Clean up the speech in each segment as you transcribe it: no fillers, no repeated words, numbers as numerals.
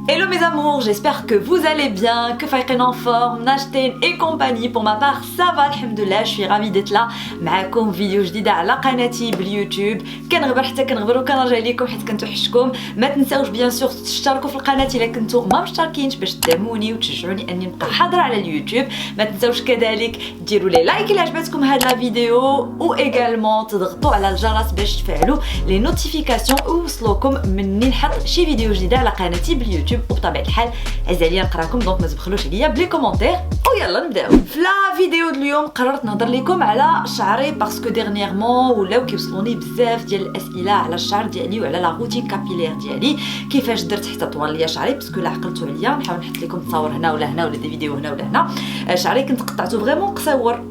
Hello mes amours, j'espère que vous allez bien, que faiqin en forme, Nachten et compagnie. Pour ma part, ça va, alhamdoulilah, je suis ravie d'être là معكم فيديو جديد على قناتي باليوتيوب. كنغبر حتى كنغبر وكنرجع لكم حيت كنتوحشكم. ما تنساوش بيان سور تشتركوا في القناه الا كنتو ما مشتركينش باش تدعموني وتشجعوني اني نبقى حاضره على اليوتيوب. ما تنساوش كذلك ديروا لي لايك الا عجبتكم هاد لا فيديو و ايغالمون تضغطوا على الجرس باش تفعلوا لي نوتيفيكاسيون ويوصلوكم مني نحط شي فيديو جديده على قناتي باليوتيوب. وبطبيعه الحال عز عليا نقراكم دونك ما تبخلوش عليا بلي كومونتير ويلا نبداو. في لا فيديو د اليوم قررت نهضر لكم على شعري باسكو ديرنييرمون ولاو كيوصلوني بزاف ديال الاسئله على الشعر ديالي وعلى لا روتين كابيلير ديالي، كيفاش درت حتى طوال ليا شعري باسكو لا عقلتوا عليا. نحاول نحط لكم تصاور هنا ولا هنا ولا دي فيديو هنا ولا هنا. شعري كنت قطعته فريمون قصير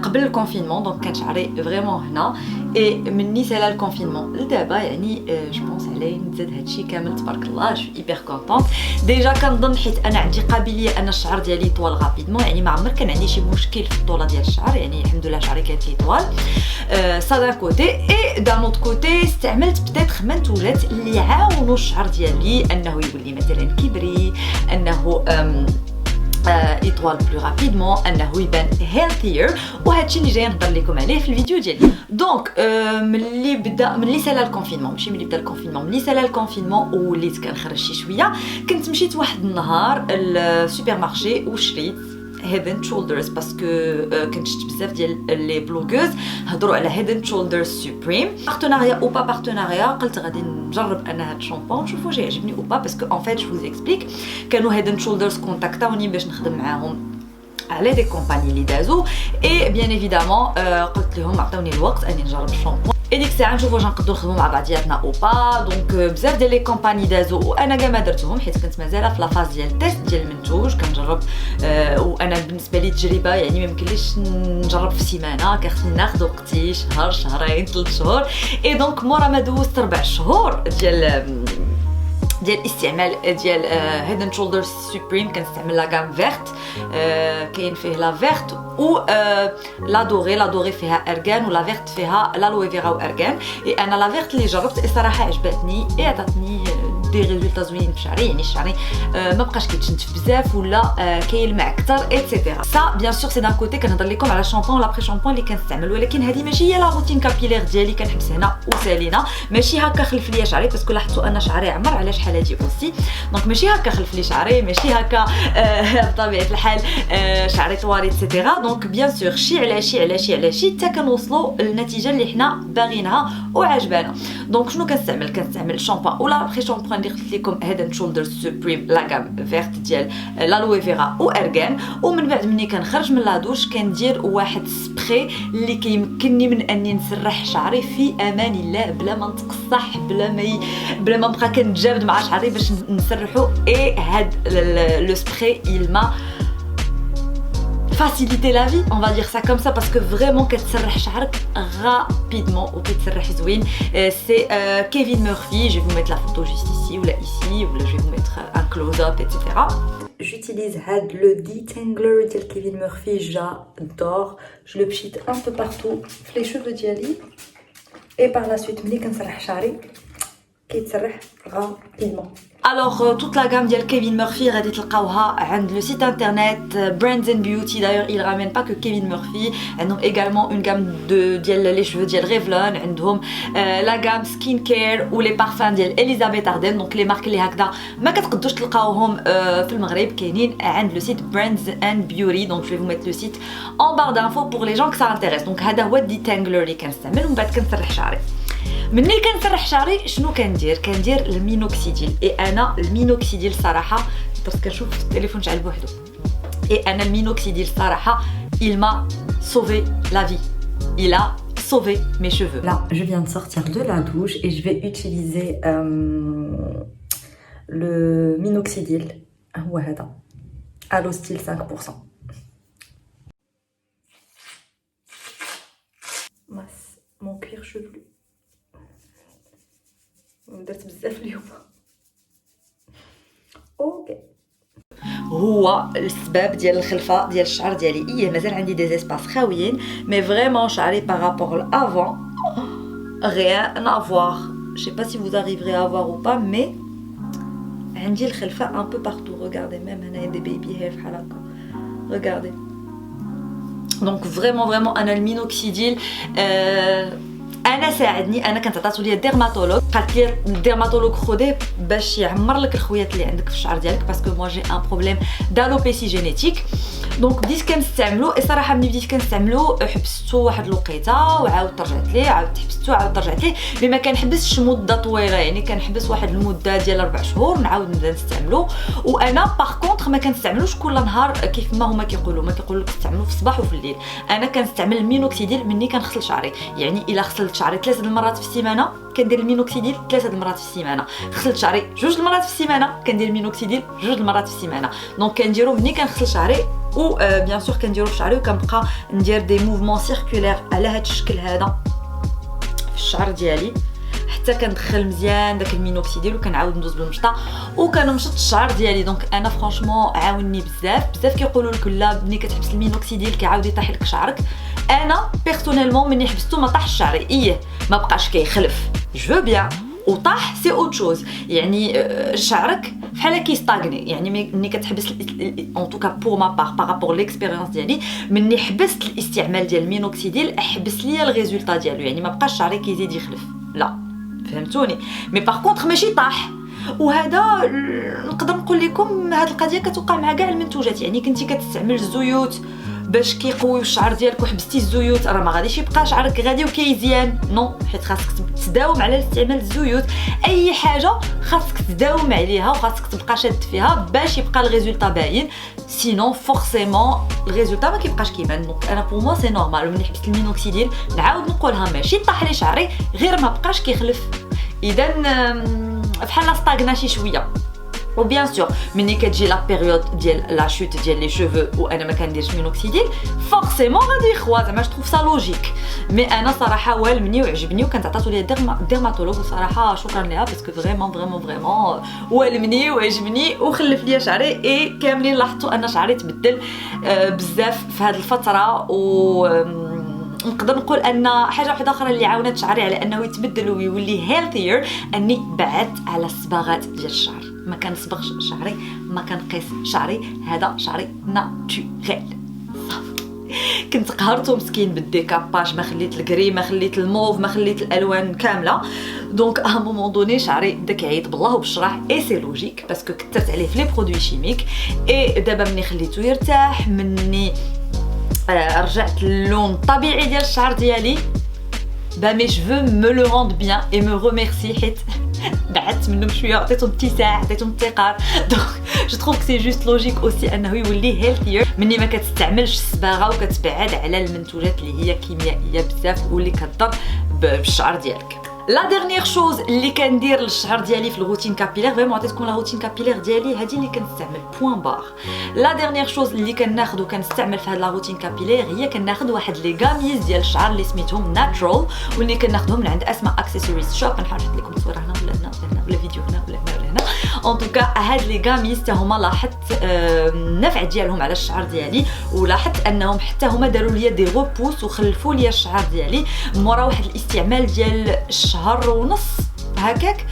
قبل الكونفينمون، دونك كان شعري فريمون هنا اي مني سالا الكونفينمون لدابا يعني جو بونس عليه نزاد هادشي كامل تبارك الله. جو ايبر كونطونط ديجا. كنظن حيت انا عندي قابليه ان الشعر ديالي طوال غابيدمون، يعني ما عمر كان عندي شي مشكل في الطوله ديال الشعر، يعني الحمد لله شعري كانت لي طوال سا دان كوتي. اي دان اوت كوتي استعملت بتاتر منتوجات اللي يعاونوا الشعر ديالي انه يولي مثلا كبري، انه يطول بلو رابيدمون، انه يبان هيلثير، وهادشي اللي جاي نهضر لكم عليه في الفيديو ديالي. دونك ملي سالا الكونفينمون، ماشي ملي بدا الكونفينمون، ملي سالا الكونفينمون وليت كنخرج شي شويه، كنت مشيت واحد النهار للسوبر مارشي وشريت هيد اند شولدرز باسكو كنت شفت بزاف ديال لي بلوغوز هضروا على هيد اند شولدرز سوبريم بارتناريا او با بارتناريا. قلت غادي نجرب انا هاد الشامبون نشوفوا جاي يعجبني او با باسكو ان فيت جو فوز اكسبليك كانوا هيد اند شولدرز كونتاكتاوني باش نخدم معاهم على دي كومباني اللي دازو اي بيان ايفيدامون قلت لهم عطوني الوقت اني نجرب الشامبون اي ديك الساعه نشوفوا واش نقدروا نخدموا مع بعضياتنا او با. دونك بزاف ديال لي كومباني دازو وانا كاع ما درتهم حيت كنت مازال في لافاز ديال تيست ديال المنتوج كنجرب. وانا بالنسبه لي التجربه يعني ما يمكنليش نجرب في سيمانه، كنخصني ناخذ وقتي شهر شهرين 3 شهور. اي دونك مورا ما دوزت 4 شهور ديال استعمال ديال هيد اند شولدرز سوبريم كنستعمل لا غام فيرت. كاين فيه لا فيرت و لا دوري فيها ارغان ولا فيرت فيها لالوي فيرا وارغان. اي انا لا فيرت اللي جربت الصراحه عجبتني اي عطاتني دي ريزولطا زوينين في شعري، يعني شعري ما بقاش كيتشنتف بزاف ولا كيلمع اكثر ايتترا. سا بيان سور سي دان كوتي كنهضر لكم على شامبون لا بري شامبون اللي كنستعمل، ولكن هذه ماشي هي لا روتين كابيلير ديالي. كنحبس هنا وسالينا ماشي هكا خلف ليا شعري باسكو لاحظتوا ان شعري عمر على شحال هادي اوسي، دونك ماشي هكا خلف لي شعري، ماشي هكا بطبيعه الحال شعري طوال ايتترا. دونك بيان سور شي على شي على شي على شي حتى كنوصلوا للنتيجه اللي حنا باغينها وعجبانا. دونك شنو كنستعمل شامبون ولا بري شامبون اللي قلت لكم هيد اند شولدرز سوبريم لا غام فيرت ديال لالوي فيرا وارغان. ومن بعد ملي كنخرج من لادوش كندير واحد سبراي اللي كيمكنني من اني نسرح شعري في امان الله بلا ما نتقصح بلا ما نبقى كنتجابد مع شعري باش نسرحو. اي هاد لو سبراي il m'a faciliter la vie, on va dire ça comme ça parce que vraiment كتسرح شعرك rapidement ou كتسرح زوين. C'est Kevin Murphy, je vais vous mettre la photo juste ici ou là ici ou là je vais vous mettre un close-up etc. J'utilise le detangler de Kevin Murphy, j'adore. Je le pchite un peu partout les cheveux ديالي et par la suite ملي كنسرح شعري كيتسرح rapidement. Alors toute la gamme de Kevin Murphy غادي تلقاوها عند le site internet Brands and Beauty. D'ailleurs il ramène pas que Kevin Murphy, عندهم également une gamme ديال les cheveux ديال Revlon, عندهم la gamme skin care و les parfums ديال Elisabeth Arden. donc les marques اللي هكذا ما كتقدوش تلقاوهم في المغرب كاينين عند le site Brands and Beauty. donc je vais vous mettre le site en barre d'infos pour les gens que ça intéresse. donc هذا هو الديتانجلر اللي كنستعمل ومن بعد كنسرح شعري. مني كنسرح شعري شنو كندير المينوكسيديل. اي انا المينوكسيديل صراحه درت كنشوف في التليفون شعل بوحدو. اي انا المينوكسيديل صراحه il m'a sauvé la vie, il a sauvé mes cheveux. Là je viens de sortir de la douche et je vais utiliser le minoxidil هو هذا Alostil 5%. mon cuir chevelu درت بزاف اليوم. اوكي هو السبب ديال الخلفه ديال الشعر ديالي. مازال عندي دي اسباس خاويين مي فريمون شعري بارابور لافون rien à voir. Je sais pas si vous arriverez à voir ou pas mais عندي الخلفه ان بو بارتو. regardez même هنايا دي بيبي هير بحال هكا. regardez دونك فريمون انا المينوكسيديل انا ساعدني. انا كانت عطاتو ليا الديرماتولوج، قالت لي الديرماتولوج خديه باش يعمر لك الخويات اللي عندك في الشعر ديالك باسكو موا جي ان بروبليم دالوبيسي جينيتيك. دونك بديت كنستعملو صراحه ملي بديت كنستعملو حبستو واحد الوقيته وعاود رجعت ليه، عاود حبستو عاود رجعت ليه، مي ما كنحبسش مده طويله يعني كنحبس واحد المده ديال 4 شهور نعاود نبدا نستعملو. وانا باغ كونطخ ما كنستعملوش كل نهار كيف ما هما كيقولوا، ما كيقولوا لك استعملوه في الصباح وفي الليل. انا كنستعمل المينوكسيديل مني كنغسل شعري، يعني الا غسلت شعري 3 المرات في السيمانه كندير المينوكسيديل 3 المرات في السيمانه، غسلت شعري 2 المرات في السيمانه كندير المينوكسيديل 2 المرات في السيمانه. دونك كنديرو مني كنغسل شعري و بيان سور كنديرو في شعري وكنبقى ندير دي موفمون سيركولير على هذا الشكل هذا في الشعر ديالي حتى كندخل مزيان داك المينوكسيديل وكنعاود ندوز بالمشطه وكنمشط الشعر ديالي. دونك انا فرانشمون عاونني بزاف كيقولوا لك لا ملي كتحبس المينوكسيديل كيعاود يطيح لك شعرك. انا بيرسونيلمون مني حبستو ما طاحش شعري، ما بقاش كيخلف جو بيان وطاح سي اوت شوز، يعني شعرك بحال كيستاغني. يعني ملي كتحبس ان توكا بور ما بارابور ليكسبيريونس ديالي مني حبست الاستعمال ديال المينوكسيديل حبس ليا الريزولطا ديالو، يعني ما بقاش شعري كيزيد يخلف لا فهمتوني. مي باغ كونطخ ماشي طاح. وهذا نقدر نقول لكم هاد القضيه كتوقع مع كاع المنتوجات، يعني كنتي كتستعمل الزيوت باش كيقويو الشعر ديالك وحبستي الزيوت راه ما غاديش يبقى شعرك غادي وكيزيان نو، حيت خاصك تداوم على استعمال الزيوت. اي حاجه خاصك تداوم عليها وخاصك تبقى شاد فيها باش يبقى الريزولطا باين، سينون فورسيمون الريزولطا ما كيبقاش كيبان. دونك انا بور موا سي نورمال ملي حبست المينوكسيديل نعاود نقولها ماشي طاح لي شعري غير ما بقاش كيخلف، اذا بحال ستاغنا شي شويه. وبيان سور مني كتجي لا بيريود ديال لا شوت ديال لي شوفو وانا ما كنديرش مينوكسيديل فورسيمون غادي يخوا، زعما جو تروف سا لوجيك. مي انا صراحه والمني وعجبني وكانت عطاتو ليا الديرماتولوج وصراحه شكرا ليها باسكو فريمون والمني وعجبني وخلف ليا شعري. اي كاملين لاحظتوا ان شعري تبدل بزاف في هذه الفتره. و نقدر نقول ان حاجه واحده اخرى اللي عاونت شعري على انه يتبدل ويولي هيلثير اني بعدت على الصباغات ديال الشعر. ما كنصبغش شعري، ما كنقيس شعري، هذا شعري ناتوريل صافي. كنت قهرته مسكين بالديكاباج، ما خليت الكري، ما خليت الموف، ما خليت الالوان كامله. دونك ا مومون دوني شعري بدا كيعيط بالله وبالشرح اي سي لوجيك باسكو كثرت عليه في لي برودوي شيميك. اي دابا مني خليته يرتاح، مني رجعت اللون الطبيعي ديال الشعر ديالي با مي جو مو لو روند بيان اي مو ريميرسي حيت بعدت منهم شويه عطيتهم اتساع عطيتهم ابتكار. دونك جو تروف سي جوست لوجيك اوسي انه يولي هيلثير مني ما كتستعملش الصباغه وكتبعد على المنتوجات اللي هي كيميائيه بزاف واللي كتضر بالشعر ديالك. لا ديرنيير شوز اللي كندير للشعر ديالي في الروتين كابيلير، فريمون عطيتكم لا روتين كابيلير ديالي هذه اللي كنستعمل بوين بار. لا ديرنيير شوز اللي كناخذ وكنستعمل في هاد لا روتين كابيلير هي كناخذ واحد لي غاميز ديال الشعر اللي سميتهم ناتشورال واللي كناخذهم من عند اسماء اكسسوارز شوب. نحاول نحط لكم الصوره هنا ولا هنا ولا هنا ولا فيديو هنا ولا هنا ولا هنا. ان توكا هاد لي غاميز حتى هما لاحظت النفع ديالهم على الشعر ديالي، ولاحظت انهم حتى هما داروا لي دي روبوس وخلفوا لي الشعر ديالي مورا واحد الاستعمال ديال شهر ونص هكاك.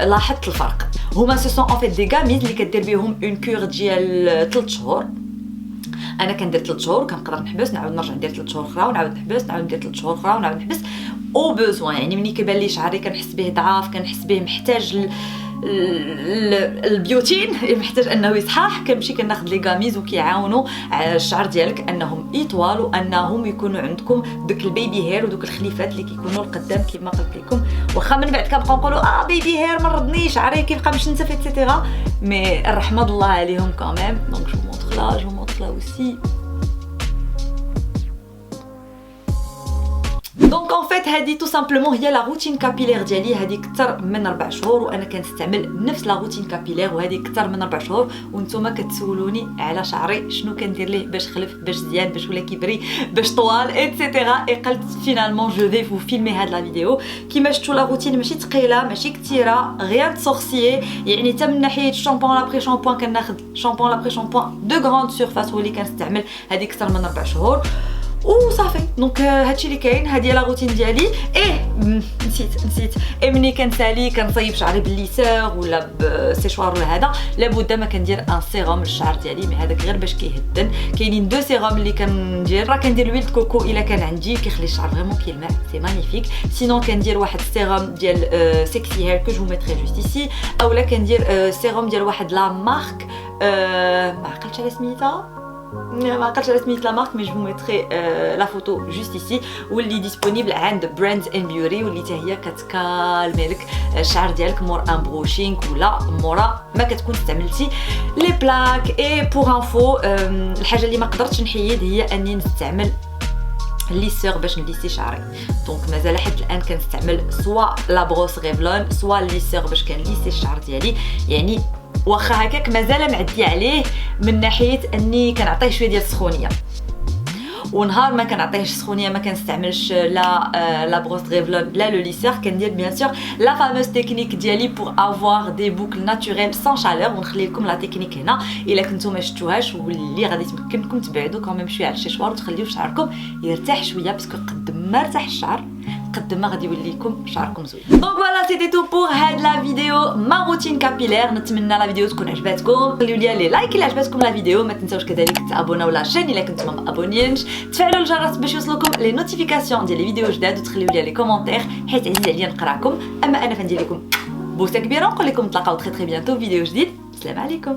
لاحظت الفرق. هما سو سون ان فيت دي غاميز اللي كدير بهم اون كور ديال 3 شهور. انا كندير 3 شهور كنقدر نحبس نعاود نرجع ندير 3 شهور اخرى ونعاود نحبس نعاود ندير 3 شهور اخرى ونعاود نحبس او بوزوان. يعني ملي كيبان لي شعري كنحس به ضعاف، كنحس به محتاج البيوتين، محتاج انه يصحح، كنمشي كناخذ لي غاميز وكيعاونوا على الشعر ديالك انهم يطوالوا وانهم يكونوا عندكم دوك البيبي هير ودوك الخليفات اللي كيكونوا القدام كما قلت لكم. واخا من بعد كنبقاو نقولوا بيبي هير مرضني شعري كيبقى مشنتف ايتترا، مي الرحمه الله عليهم كاميم. دونك جو مونطخ لا اوسي. دونك ان فيت هذه تو سامبلومون هي لا روتين كابيلير ديالي. هذه اكثر من 4 شهور وانا كنستعمل نفس لا روتين كابيلير وهذه اكثر من 4 شهور. وانتم كتسولوني على شعري شنو كندير ليه باش خلف، باش زيان، باش ولا كيبري، باش طوال ايتترا. اي قلت فينالمون جو في فو فيلمي هاد لا فيديو. كيما شفتوا لا روتين ماشي ثقيله ماشي كثيره، غيان سورسيي. يعني حتى من ناحيه الشامبون لابري شامبون كناخذ شامبون لابري شامبون دو غراند سيرفاس هو اللي كنستعمل هذه اكثر من 4 شهور. وصافي. دونك هادشي اللي كاين، هادي لا روتين ديالي. نسيت ملي كنسالي كنصيب شعري بالليسور ولا بسيشوار ولا هذا، لابد ما كندير ان سيروم للشعر ديالي، مي هذاك غير باش كيهدن. كاينين دو سيروم اللي كندير، راه كندير الويل كوكو الا كان عندي كيخلي الشعر فريمون كيلمع، سي مانيفيك. سينون كندير واحد السيروم ديال سيكسي هير كو جو ميتري جوست ايسي، اولا كندير سيروم ديال واحد لا مارك ما عقلتش على سميتها، ما عقلتش على سميت لا مارك، مي جو ميتري لا فوتو جوست ايسي، واللي ديسپونيبل عند براندز ان بيوري، واللي حتى هي كتكالمي لك الشعر ديالك مور ان بروشينغ ولا مورا ما كتكون استعملتي لي بلاك. اي بوغ انفو الحاجه اللي ما قدرتش نحيد هي اني نستعمل الليسور باش نليسي شعري. دونك مازال حتى الان كنستعمل سوا لا بروس ريفلون سوا الليسور باش كنليسي الشعر ديالي. يعني واخا هكاك مازال معدي عليه من ناحيه اني كنعطيه شويه ديال السخونيه، ونهار ما كنعطيهش سخونيه ما كنستعملش لا بروس ريفلون لا لو ليسور. كندير بيان سور لا فاموس تكنيك ديالي بور افوار دي بوكل ناتوريل سان شالور، ونخلي لكم لا تكنيك هنا الا كنتو ما شفتوهاش، واللي غادي تمكنكم تبعدوا كمان شويه على الشيشوار وتخليو شعركم يرتاح شويه، باسكو قد ما ارتاح الشعر قد ما غادي يولي لكم شعركم زوين. دونك فوالا سيتي تو بور هاد لا فيديو ما روتين كابيلير. نتمنى لا فيديو تكون عجباتكم، خليو لي لي لايك الا عجباتكم لا فيديو، ما تنساوش كذلك تابوناو لاشين الا كنتم ما ابونينش، تفعلوا الجرس باش يوصلوكم لي نوتيفيكاسيون ديال لي فيديو جداد، وتخليو لي لي كومونتير حيت عزيز عليا نقراكم. اما انا فندير لكم بوسه كبيره ونقول لكم نتلاقاو تري بيانتو في فيديو جديد. السلام عليكم.